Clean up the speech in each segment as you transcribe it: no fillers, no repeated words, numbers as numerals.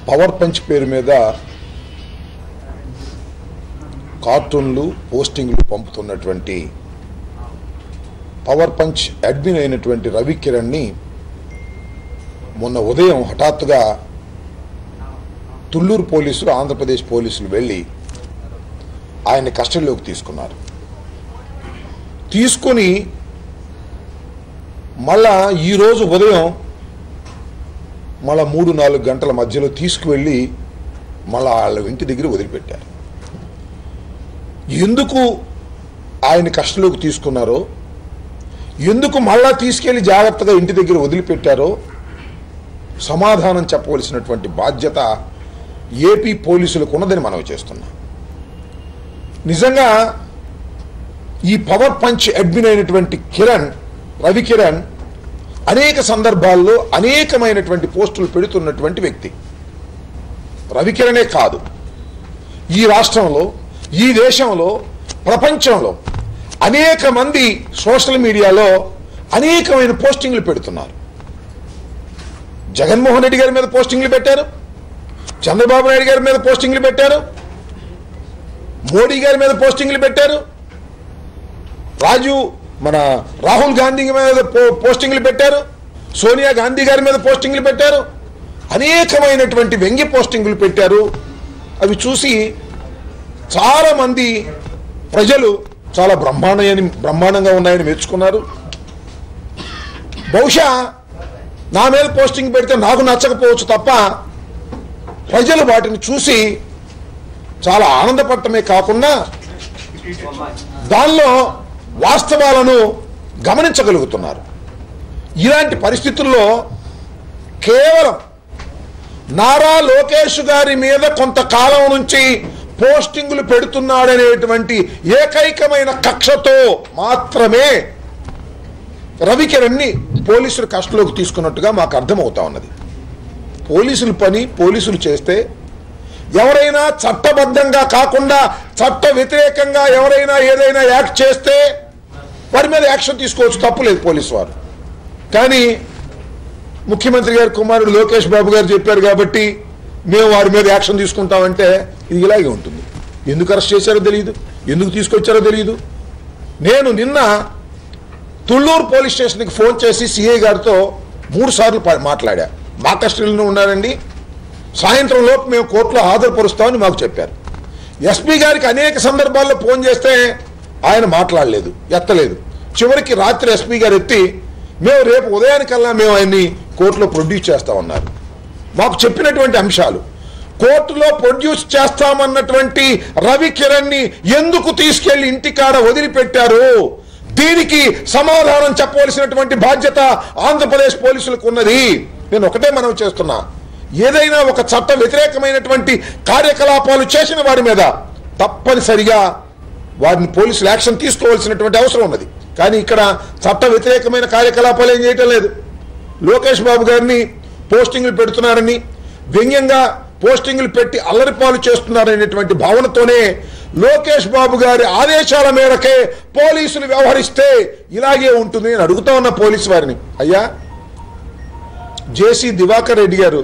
Power punch పేరు మీద కార్టూన్లు పోస్టింగ్లు పంపుతున్నటువంటి power punch admin అయినటువంటి రవి కిరణ్ని మొన్న ఉదయం హఠాత్తుగా తుళ్ళూరు పోలీసులు ఆంధ్రప్రదేశ్ పోలీసులు వెళ్ళి ఆయన్ని కస్టడీలోకి తీసుకున్నారు. తీసుకొని మళ్ళా ఈరోజు ఉదయం మళ్ళా 3-4 గంటల మధ్యలో తీసుకువెళ్ళి మళ్ళా వాళ్ళ ఇంటి దగ్గర వదిలిపెట్టారు. ఎందుకు ఆయన కస్టడీలోకి తీసుకున్నారో, ఎందుకు మళ్ళా తీసుకెళ్లి జాగ్రత్తగా ఇంటి దగ్గర వదిలిపెట్టారో సమాధానం చెప్పవలసినటువంటి బాధ్యత ఏపీ పోలీసులకు ఉన్నదని మనవి చేస్తున్నాం. నిజంగా ఈ పవర్ పంచ్ అడ్మిన్ అయినటువంటి రవి కిరణ్ అనేక సందర్భాల్లో అనేకమైనటువంటి పోస్టులు పెడుతున్నటువంటి వ్యక్తి. రవి కిరణే కాదు, ఈ రాష్ట్రంలో, ఈ దేశంలో, ప్రపంచంలో అనేక మంది సోషల్ మీడియాలో అనేకమైన పోస్టింగ్లు పెడుతున్నారు. జగన్మోహన్ రెడ్డి గారి మీద పోస్టింగ్లు పెట్టారు, చంద్రబాబు నాయుడు గారి మీద పోస్టింగ్లు పెట్టారు, మోడీ గారి మీద పోస్టింగ్లు పెట్టారు, రాహుల్ గాంధీ మీద పోస్టింగ్లు పెట్టారు, సోనియా గాంధీ గారి మీద పోస్టింగ్లు పెట్టారు, అనేకమైనటువంటి వ్యంగ్య పోస్టింగ్లు పెట్టారు. అవి చూసి చాలా మంది ప్రజలు చాలా బ్రహ్మాండంగా ఉన్నాయని మెచ్చుకున్నారు. బహుశా నా మీద పోస్టింగ్ పెడితే నాకు నచ్చకపోవచ్చు తప్ప ప్రజలు వాటిని చూసి చాలా ఆనందపడటమే కాకుండా దానిలో వాస్తవాలను గమనించగలుగుతున్నారు. ఇలాంటి పరిస్థితుల్లో కేవలం నారా లోకేష్ గారి మీద కొంతకాలం నుంచి పోస్టింగులు పెడుతున్నాడనేటువంటి ఏకైకమైన కక్షతో మాత్రమే రవి కిరణ్ని పోలీసులు కస్టడీలోకి తీసుకున్నట్టుగా మాకు అర్థమవుతా ఉన్నది. పోలీసుల పని పోలీసులు చేస్తే ఎవరైనా చట్టబద్ధంగా కాకుండా చట్ట వ్యతిరేకంగా ఎవరైనా ఏదైనా యాక్ట్ చేస్తే వారి మీద యాక్షన్ తీసుకోవచ్చు, తప్పులేదు పోలీసు వారు. కానీ ముఖ్యమంత్రి గారి కుమారుడు లోకేష్ బాబు గారు చెప్పారు కాబట్టి మేము వారి మీద యాక్షన్ తీసుకుంటామంటే ఇది ఇలాగే ఉంటుంది. ఎందుకు అరెస్ట్ చేశారో తెలియదు, ఎందుకు తీసుకొచ్చారో తెలియదు. నేను నిన్న తుళ్ళూరు పోలీస్ స్టేషన్కి ఫోన్ చేసి సిఐ గారితో 3 సార్లు మాట్లాడా. మా కస్టడీలో ఉన్నారండి, సాయంత్రం లోపు మేము కోర్టులో హాజరుపరుస్తామని మాకు చెప్పారు. ఎస్పీ గారికి అనేక సందర్భాల్లో ఫోన్ చేస్తే ఆయన మాట్లాడలేదు, ఎత్తలేదు. చివరికి రాత్రి ఎస్పీ గారు ఎత్తి మేము రేపు ఉదయానికల్లా మేము ఆయన్ని కోర్టులో ప్రొడ్యూస్ చేస్తామన్నారు. మాకు చెప్పినటువంటి అంశాలు, కోర్టులో ప్రొడ్యూస్ చేస్తామన్నటువంటి రవి కిరణ్ని ఎందుకు తీసుకెళ్లి ఇంటికాడ వదిలిపెట్టారు, దీనికి సమాధానం చెప్పవలసినటువంటి బాధ్యత ఆంధ్రప్రదేశ్ పోలీసులకు ఉన్నది. నేను ఒకటే మనవి చేస్తున్నా, ఏదైనా ఒక చట్ట వ్యతిరేకమైనటువంటి కార్యకలాపాలు చేసిన వారి మీద తప్పనిసరిగా వారిని పోలీసులు యాక్షన్ తీసుకోవాల్సినటువంటి అవసరం ఉన్నది. కానీ ఇక్కడ చట్ట వ్యతిరేకమైన కార్యకలాపాలు ఏం చేయటం లేదు. లోకేష్ బాబు గారిని పోస్టింగ్లు పెడుతున్నారని, వ్యంగ్యంగా పోస్టింగ్లు పెట్టి అల్లరిపాలు చేస్తున్నారనేటువంటి భావనతోనే లోకేష్ బాబు గారి ఆదేశాల మేరకే పోలీసులు వ్యవహరిస్తే ఇలాగే ఉంటుంది అని అడుగుతా ఉన్న పోలీసు వారిని. అయ్యా, జేసీ దివాకర్ రెడ్డి గారు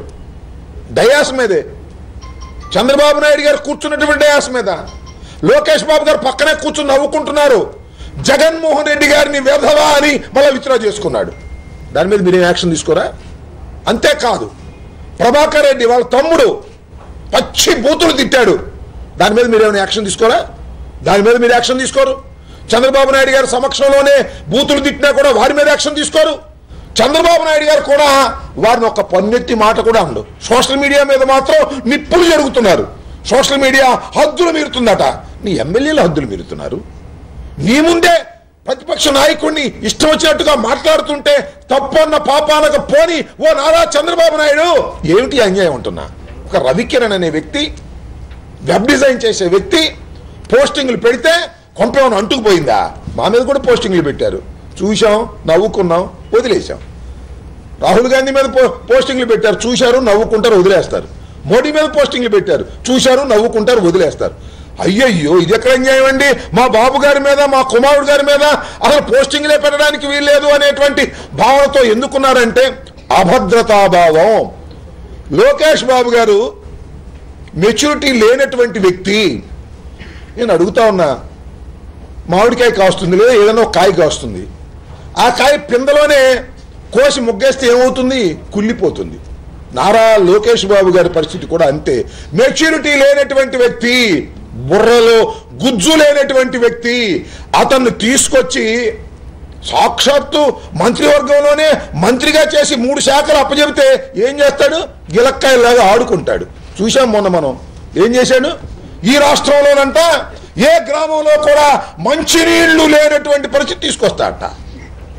డయాస్ మీదే, చంద్రబాబు నాయుడు గారు కూర్చున్నటువంటి డయాస్ మీద లోకేష్ బాబు గారు పక్కనే కూర్చుని నవ్వుకుంటున్నారు. జగన్మోహన్ రెడ్డి గారిని వ్యధవా అని మళ్ళీ విత్డ్రా చేసుకున్నాడు. దాని మీద మీరేం యాక్షన్ తీసుకోరా? అంతేకాదు, ప్రభాకర్ రెడ్డి వాళ్ళ తమ్ముడు పచ్చి బూతులు తిట్టాడు, దాని మీద మీరేమైనా యాక్షన్ తీసుకోరా? దాని మీద మీరు యాక్షన్ తీసుకోరు. చంద్రబాబు నాయుడు గారి సమక్షంలోనే బూతులు తిట్టినా కూడా వారి మీద యాక్షన్ తీసుకోరు. చంద్రబాబు నాయుడు గారు కూడా వారిని ఒక పన్నెత్తి మాట కూడా అండు. సోషల్ మీడియా మీద మాత్రం నిప్పులు జరుగుతున్నారు. సోషల్ మీడియా హద్దులు మీరుతుందట. నీ ఎమ్మెల్యేలు హద్దులు మీరుతున్నారు. నీ ముందే ప్రతిపక్ష నాయకుడిని ఇష్టం వచ్చినట్టుగా మాట్లాడుతుంటే తప్పన్న పాపానక పోని ఓ నారా చంద్రబాబు నాయుడు, ఏమిటి అన్యాయం అంటున్నా? ఒక రవి కిరణ్ అనే వ్యక్తి, వెబ్ డిజైన్ చేసే వ్యక్తి పోస్టింగ్లు పెడితే కొంపేమన్నా అంటుకుపోయిందా? మా మీద కూడా పోస్టింగ్లు పెట్టారు, చూశాం, నవ్వుకున్నాం, వదిలేశాం. రాహుల్ గాంధీ మీద పోస్టింగ్లు పెట్టారు, చూశారు, నవ్వుకుంటారు, వదిలేస్తారు. మోడీ మీద పోస్టింగ్లు పెట్టారు, చూశారు, నవ్వుకుంటారు, వదిలేస్తారు. అయ్యయ్యో, ఇది ఎక్కడ అన్యాయం అండి? మా బాబు గారి మీద, మా కుమారుడు గారి మీద అసలు పోస్టింగ్లే పెట్టడానికి వీల్లేదు అనేటువంటి భావనతో ఎందుకున్నారంటే అభద్రతాభావం. లోకేష్ బాబు గారు మెచ్యూరిటీ లేనటువంటి వ్యక్తి. నేను అడుగుతా ఉన్నా, మామిడికాయ కాస్తుంది లేదా ఏదైనా ఒక కాయ కాస్తుంది, ఆ కాయ పిందలోనే కోసి ముగ్గేస్తే ఏమవుతుంది? కుళ్ళిపోతుంది. నారా లోకేష్ బాబు గారి పరిస్థితి కూడా అంతే. మెచ్యూరిటీ లేనటువంటి వ్యక్తి, బుర్రలో గుజ్జు లేనటువంటి వ్యక్తి. అతన్ని తీసుకొచ్చి సాక్షాత్తు మంత్రివర్గంలోనే మంత్రిగా చేసి 3 శాఖలు అప్పచెబితే ఏం చేస్తాడు? గిలక్కాయలాగా ఆడుకుంటాడు. చూశాం మొన్న మనం. ఏం చేశాడు? ఈ రాష్ట్రంలోనంట ఏ గ్రామంలో కూడా మంచినీళ్లు లేనటువంటి పరిస్థితి తీసుకొస్తాడట.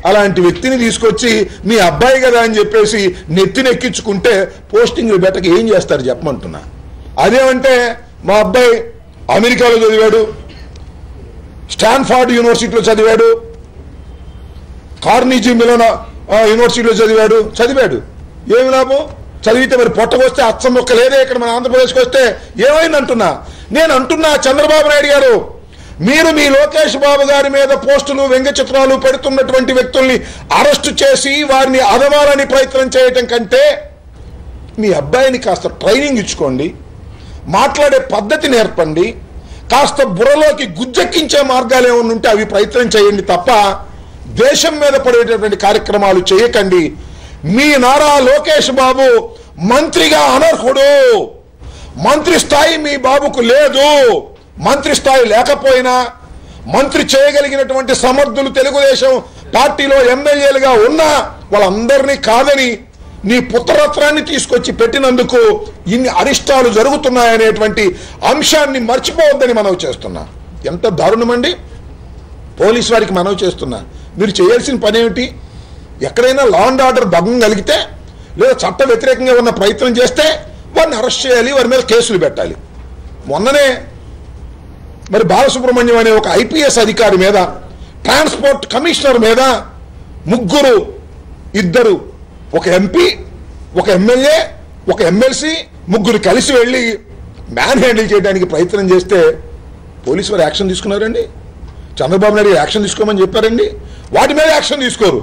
అలాంటి వ్యక్తిని తీసుకొచ్చి మీ అబ్బాయి కదా అని చెప్పేసి నెత్తినెక్కించుకుంటే పోస్టింగ్లు పెట్టక ఏం చేస్తారు చెప్పమంటున్నా. అదేమంటే మా అబ్బాయి అమెరికాలో చదివాడు, స్టాన్ఫర్డ్ యూనివర్సిటీలో చదివాడు, కార్నిజీ మిలోన్ యూనివర్సిటీలో చదివాడు. ఏమి లాభం? చదివితే మరి పొట్టకొస్తే అచ్చం మొక్క లేదే ఇక్కడ మన ఆంధ్రప్రదేశ్కి వస్తే ఏమైంది అంటున్నా. నేను అంటున్నా, చంద్రబాబు నాయుడు గారు, మీరు మీ లోకేష్ బాబు గారి మీద పోస్టులు వ్యంగ్య చిత్రాలు పెడుతున్నటువంటి వ్యక్తుల్ని అరెస్టు చేసి వారిని అదమాలని ప్రయత్నం చేయటం కంటే మీ అబ్బాయిని కాస్త ట్రైనింగ్ ఇచ్చుకోండి, మాట్లాడే పద్ధతి నేర్పండి, కాస్త బుర్రలోకి గుజ్జెక్కించే మార్గాలు ఏమైనా ఉంటే అవి ప్రయత్నం చేయండి తప్ప దేశం మీద పడేటటువంటి కార్యక్రమాలు చేయకండి. మీ నారా లోకేష్ బాబు మంత్రిగా అనర్హుడు. మంత్రి స్థాయి మీ బాబుకు లేదు. మంత్రి స్థాయి లేకపోయినా మంత్రి చేయగలిగినటువంటి సమర్థులు తెలుగుదేశం పార్టీలో ఎమ్మెల్యేలుగా ఉన్నా వాళ్ళందరినీ కాదని నీ పుత్రరత్నాన్ని తీసుకొచ్చి పెట్టినందుకు ఇన్ని అరిష్టాలు జరుగుతున్నాయనేటువంటి అంశాన్ని మర్చిపోవద్దని మనవి చేస్తున్నా. ఎంత దారుణమండి. పోలీసు వారికి మనవి చేస్తున్నా, మీరు చేయాల్సిన పని ఏమిటి? ఎక్కడైనా లా అండ్ ఆర్డర్ భంగం కలిగితే లేదా చట్ట వ్యతిరేకంగా ఉన్న ప్రయత్నం చేస్తే వారిని అరెస్ట్ చేయాలి, వారి మీద కేసులు పెట్టాలి. మొన్ననే మరి బాలసుబ్రహ్మణ్యం అనే ఒక ఐపీఎస్ అధికారి మీద, ట్రాన్స్పోర్ట్ కమిషనర్ మీద ఇద్దరు ఒక ఎంపీ, ఒక ఎమ్మెల్యే, ఒక ఎమ్మెల్సీ ముగ్గురు కలిసి వెళ్ళి మ్యాన్ హ్యాండిల్ చేయడానికి ప్రయత్నం చేస్తే పోలీసు వారు యాక్షన్ తీసుకున్నారండి. చంద్రబాబు నాయుడు యాక్షన్ తీసుకోమని చెప్పారండి. వాటి మీద యాక్షన్ తీసుకోరు.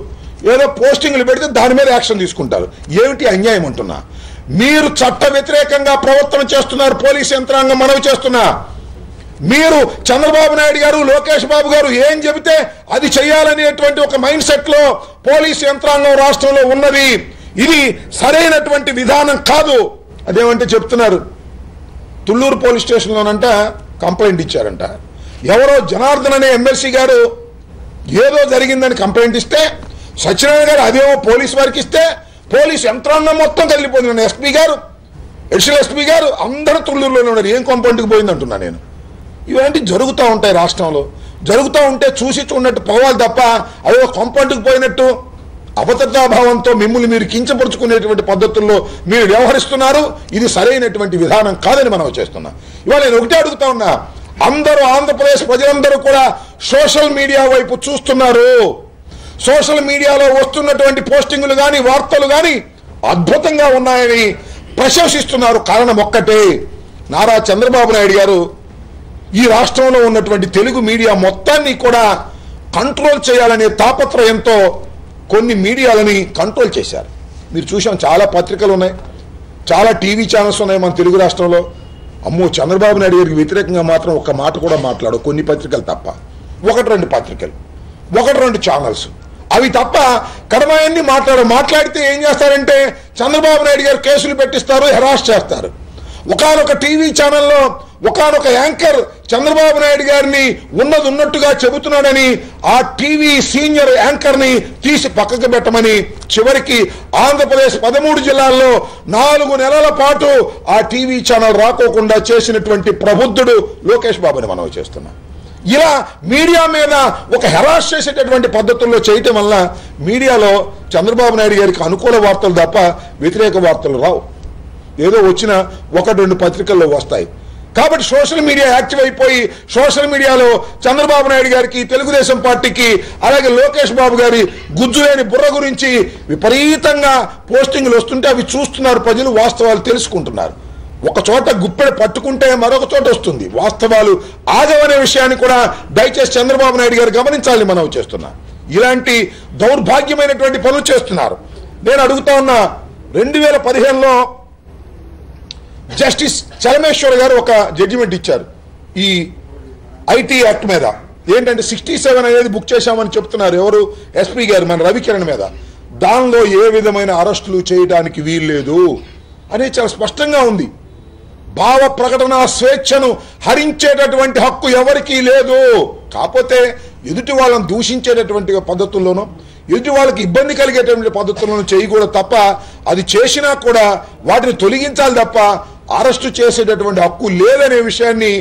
ఏదో పోస్టింగ్లు పెడితే దాని మీద యాక్షన్ తీసుకుంటారు. ఏమిటి అన్యాయం అంటున్నా. మీరు చట్ట వ్యతిరేకంగా ప్రవర్తన చేస్తున్నారు. పోలీసు యంత్రాంగం మనవి చేస్తున్నా. మీరు చంద్రబాబు నాయుడు గారు, లోకేష్ బాబు గారు ఏం చెబితే అది చేయాలనేటువంటి ఒక మైండ్ సెట్ లో పోలీసు యంత్రాంగం రాష్ట్రంలో ఉన్నది. ఇది సరైనటువంటి విధానం కాదు. అదేమంటే చెప్తున్నారు, తుళ్ళూరు పోలీస్ స్టేషన్లోనంట కంప్లైంట్ ఇచ్చారంట. ఎవరో జనార్దన్ అనే ఎమ్మెల్సీ గారు ఏదో జరిగిందని కంప్లైంట్ ఇస్తే సత్యనారాయణ గారు అదేమో పోలీసు వారికి ఇస్తే పోలీసు యంత్రాంగం మొత్తం కదిలిపోయింది. ఎస్పీ గారు, అడిషనల్ ఎస్పీ గారు అందరూ తుళ్ళూరులోనే ఉన్నారు. ఏం కంప్లైంట్కి పోయింది అంటున్నా నేను. ఇలాంటి జరుగుతూ ఉంటాయి రాష్ట్రంలో. జరుగుతూ ఉంటే చూసి చూడనట్టు పోవాలి తప్ప అదో కంపౌండ్కి పోయినట్టు అభద్రతాభావంతో మిమ్మల్ని మీరు కించపరుచుకునేటువంటి పద్ధతుల్లో మీరు వ్యవహరిస్తున్నారు. ఇది సరైనటువంటి విధానం కాదని మనం చేస్తున్నా. ఇవాళ నేను ఒకటే అడుగుతా ఉన్నా, అందరూ ఆంధ్రప్రదేశ్ ప్రజలందరూ కూడా సోషల్ మీడియా వైపు చూస్తున్నారు. సోషల్ మీడియాలో వస్తున్నటువంటి పోస్టింగులు కానీ వార్తలు కానీ అద్భుతంగా ఉన్నాయని ప్రశంసిస్తున్నారు. కారణం ఒక్కటే, నారా చంద్రబాబు నాయుడు గారు ఈ రాష్ట్రంలో ఉన్నటువంటి తెలుగు మీడియా మొత్తాన్ని కూడా కంట్రోల్ చేయాలనే తాపత్రయంతో కొన్ని మీడియాలని కంట్రోల్ చేశారు. మీరు చూసాం, చాలా పత్రికలు ఉన్నాయి, చాలా టీవీ ఛానల్స్ ఉన్నాయి మన తెలుగు రాష్ట్రంలో. అమ్మో, చంద్రబాబు నాయుడు గారికి వ్యతిరేకంగా మాత్రం ఒక్క మాట కూడా మాట్లాడు, కొన్ని పత్రికలు తప్ప. 1-2 పత్రికలు, 1-2 ఛానల్స్, అవి తప్ప కడమాయన్ని మాట్లాడితే ఏం చేస్తారంటే చంద్రబాబు నాయుడు గారు కేసులు పెట్టిస్తారు, హెరాస్ చేస్తారు. ఒకనొక టీవీ ఛానల్లో ఒకనొక యాంకర్ చంద్రబాబు నాయుడు గారిని ఉన్నట్టుగా చెబుతున్నాడని ఆ టీవీ సీనియర్ యాంకర్ ని తీసి పక్కకు పెట్టమని చివరికి ఆంధ్రప్రదేశ్ 13 జిల్లాల్లో 4 నెలల పాటు ఆ టీవీ ఛానల్ రాకోకుండా చేసినటువంటి ప్రబుద్ధుడు లోకేష్ బాబుని మనం చేస్తున్నాం. ఇలా మీడియా మీద ఒక హెరాస్ చేసేటటువంటి పద్ధతుల్లో చేయటం వల్ల మీడియాలో చంద్రబాబు నాయుడు గారికి అనుకూల వార్తలు తప్ప వ్యతిరేక వార్తలు రావు. ఏదో వచ్చిన 1-2 పత్రికల్లో వస్తాయి. కాబట్టి సోషల్ మీడియా యాక్టివ్ అయిపోయి సోషల్ మీడియాలో చంద్రబాబు నాయుడు గారికి, తెలుగుదేశం పార్టీకి, అలాగే లోకేష్ బాబు గారి గుజ్జులేని బుర్ర గురించి విపరీతంగా పోస్టింగ్లు వస్తుంటే అవి చూస్తున్నారు ప్రజలు, వాస్తవాలు తెలుసుకుంటున్నారు. ఒక చోట గుప్పెడు పట్టుకుంటే మరొక చోట వస్తుంది. వాస్తవాలు ఆగవనే విషయాన్ని కూడా దయచేసి చంద్రబాబు నాయుడు గారు గమనించాలని మనం చేస్తున్నాం. ఇలాంటి దౌర్భాగ్యమైనటువంటి పనులు చేస్తున్నారు. నేను అడుగుతా ఉన్నా, 2015లో జస్టిస్ చలమేశ్వర్ గారు ఒక జడ్జిమెంట్ ఇచ్చారు ఈ ఐటీ యాక్ట్ మీద. ఏంటంటే 67 అనేది బుక్ చేశామని చెప్తున్నారు ఎవరు, ఎస్పీ గారు మన రవికిరణ్ మీద. దానిలో ఏ విధమైన అరెస్టులు చేయడానికి వీల్లేదు అనేది చాలా స్పష్టంగా ఉంది. భావ ప్రకటన స్వేచ్ఛను హరించేటటువంటి హక్కు ఎవరికీ లేదు. కాకపోతే ఎదుటి వాళ్ళని దూషించేటటువంటి పద్ధతుల్లోనూ ఎదుటి వాళ్ళకి ఇబ్బంది కలిగేటువంటి పద్ధతులను చేయకూడదు తప్ప, అది చేసినా కూడా వాటిని తొలగించాలి తప్ప అరెస్టు చేసేటటువంటి హక్కు లేదనే విషయాన్ని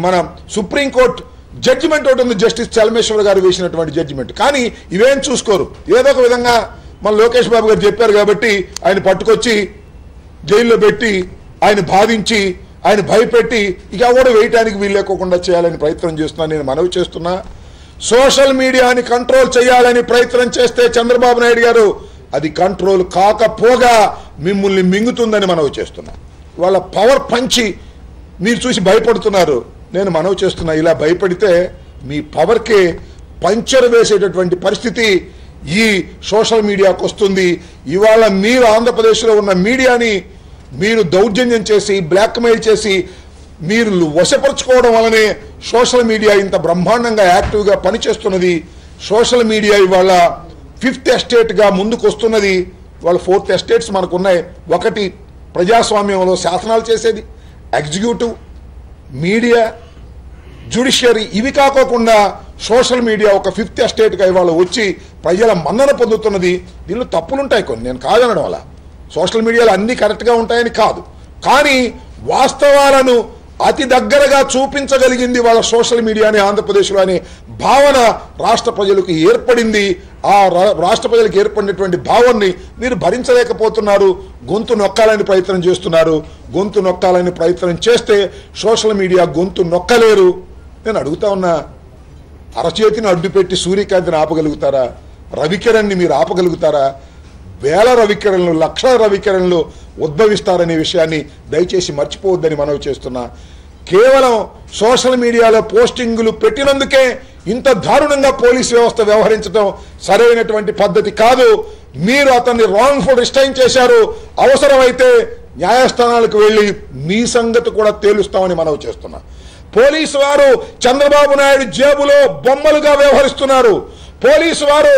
మన సుప్రీంకోర్టు జడ్జిమెంట్ ఒకటి ఉంది, జస్టిస్ చలమేశ్వర్ గారు వేసినటువంటి జడ్జిమెంట్. కానీ ఇవేం చూసుకోరు. ఏదో ఒక విధంగా మన లోకేష్ బాబు గారు చెప్పారు కాబట్టి ఆయన పట్టుకొచ్చి జైల్లో పెట్టి ఆయన బాధించి ఆయన భయపెట్టి ఇక కూడా వేయటానికి వీలు లేకోకుండా చేయాలని ప్రయత్నం చేస్తున్నా. నేను మనవి చేస్తున్నా, సోషల్ మీడియాని కంట్రోల్ చేయాలని ప్రయత్నం చేస్తే చంద్రబాబు నాయుడు గారు అది కంట్రోల్ కాకపోగా మిమ్మల్ని మింగుతుందని మనవి చేస్తున్నా. వాళ్ళ పవర్ పంచి మీరు చూసి భయపడుతున్నారు. నేను మనవి చేస్తున్నా, ఇలా భయపడితే మీ పవర్కే పంచర్ వేసేటటువంటి పరిస్థితి ఈ సోషల్ మీడియాకు వస్తుంది. ఇవాళ మీరు ఆంధ్రప్రదేశ్లో ఉన్న మీడియాని మీరు దౌర్జన్యం చేసి బ్లాక్మెయిల్ చేసి మీరు వశపరుచుకోవడం వల్లనే సోషల్ మీడియా ఇంత బ్రహ్మాండంగా యాక్టివ్గా పనిచేస్తున్నది. సోషల్ మీడియా ఇవాళ 5th ఎస్టేట్గా ముందుకు వస్తున్నది. వాళ్ళ 4th ఎస్టేట్స్ మనకు ఉన్నాయి. ఒకటి ప్రజాస్వామ్యంలో శాసనాలు చేసేది, ఎగ్జిక్యూటివ్, మీడియా, జ్యుడిషియరీ. ఇవి కాకోకుండా సోషల్ మీడియా ఒక 5th ఎస్టేట్గా ఇవాళ వచ్చి ప్రజల మన్నన పొందుతున్నది. దీనిలో తప్పులుంటాయి కొన్ని, నేను కాదనడం వల్ల. సోషల్ మీడియాలో అన్నీ కరెక్ట్గా ఉంటాయని కాదు, కానీ వాస్తవాలను అతి దగ్గరగా చూపించగలిగింది వాళ్ళ సోషల్ మీడియాని ఆంధ్రప్రదేశ్లో అనే భావన రాష్ట్ర ప్రజలకు ఏర్పడింది. ఆ రాష్ట్ర ప్రజలకు ఏర్పడినటువంటి భావాన్ని మీరు భరించలేకపోతున్నారు. గొంతు నొక్కాలని ప్రయత్నం చేస్తున్నారు. గొంతు నొక్కాలని ప్రయత్నం చేస్తే సోషల్ మీడియా గొంతు నొక్కలేరు. నేను అడుగుతా ఉన్నా, అరచేతిని అడ్డుపెట్టి సూర్యకాంతిని ఆపగలుగుతారా? రవికిరణ్ని మీరు ఆపగలుగుతారా? వేల రవికిరణలు, లక్షల రవికిరణలు ఉద్భవిస్తారనే విషయాన్ని దయచేసి మర్చిపోవద్దని మనవి చేస్తున్నా. కేవలం సోషల్ మీడియాలో పోస్టింగులు పెట్టినందుకే ఇంత దారుణంగా పోలీస్ వ్యవస్థ వ్యవహరించడం సరైనటువంటి పద్ధతి కాదు. మీరు అతన్ని రాంగ్ఫుల్ రిస్ట్రైన్ చేశారు. అవసరమైతే న్యాయస్థానాలకు వెళ్ళి మీ సంగతి కూడా తేలుస్తామని మనవి చేస్తున్నా. పోలీసు వారు చంద్రబాబు నాయుడు జేబులో బొమ్మలుగా వ్యవహరిస్తున్నారు. పోలీసు వారు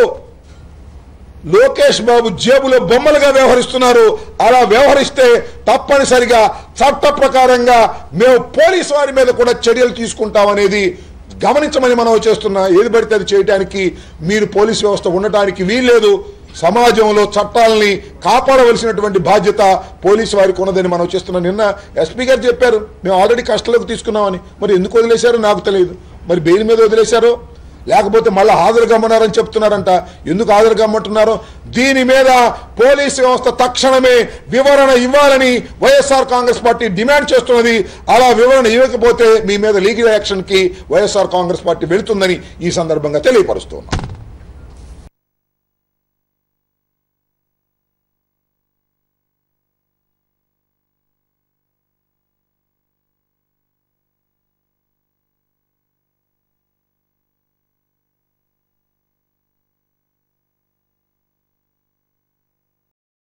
లోకేష్ బాబు జేబులో బొమ్మలుగా వ్యవహరిస్తున్నారు. అలా వ్యవహరిస్తే తప్పనిసరిగా చట్ట ప్రకారంగా మేము పోలీసు వారి మీద కూడా చర్యలు తీసుకుంటామనేది గమనించమని మనం చేస్తున్నా. ఏది పడితే అది చేయడానికి మీరు పోలీసు వ్యవస్థ ఉండటానికి వీల్లేదు. సమాజంలో చట్టాలని కాపాడవలసినటువంటి బాధ్యత పోలీసు వారికి ఉన్నదని మనం చేస్తున్నాం. నిన్న ఎస్పీ గారు చెప్పారు మేము ఆల్రెడీ కస్టడీలోకి తీసుకున్నామని. మరి ఎందుకు వదిలేశారో నాకు తెలియదు. మరి బెయిల్ మీద వదిలేశారో లేకపోతే మళ్ళీ హాజరు కమ్మన్నారని చెప్తున్నారంట. ఎందుకు హాజరు కమ్మంటున్నారో దీని మీద పోలీసు వ్యవస్థ తక్షణమే వివరణ ఇవ్వాలని వైఎస్ఆర్ కాంగ్రెస్ పార్టీ డిమాండ్ చేస్తున్నది. అలా వివరణ ఇవ్వకపోతే మీ మీద లీగల్ యాక్షన్కి వైఎస్ఆర్ కాంగ్రెస్ పార్టీ వెళుతుందని ఈ సందర్భంగా తెలియపరుస్తున్నాం.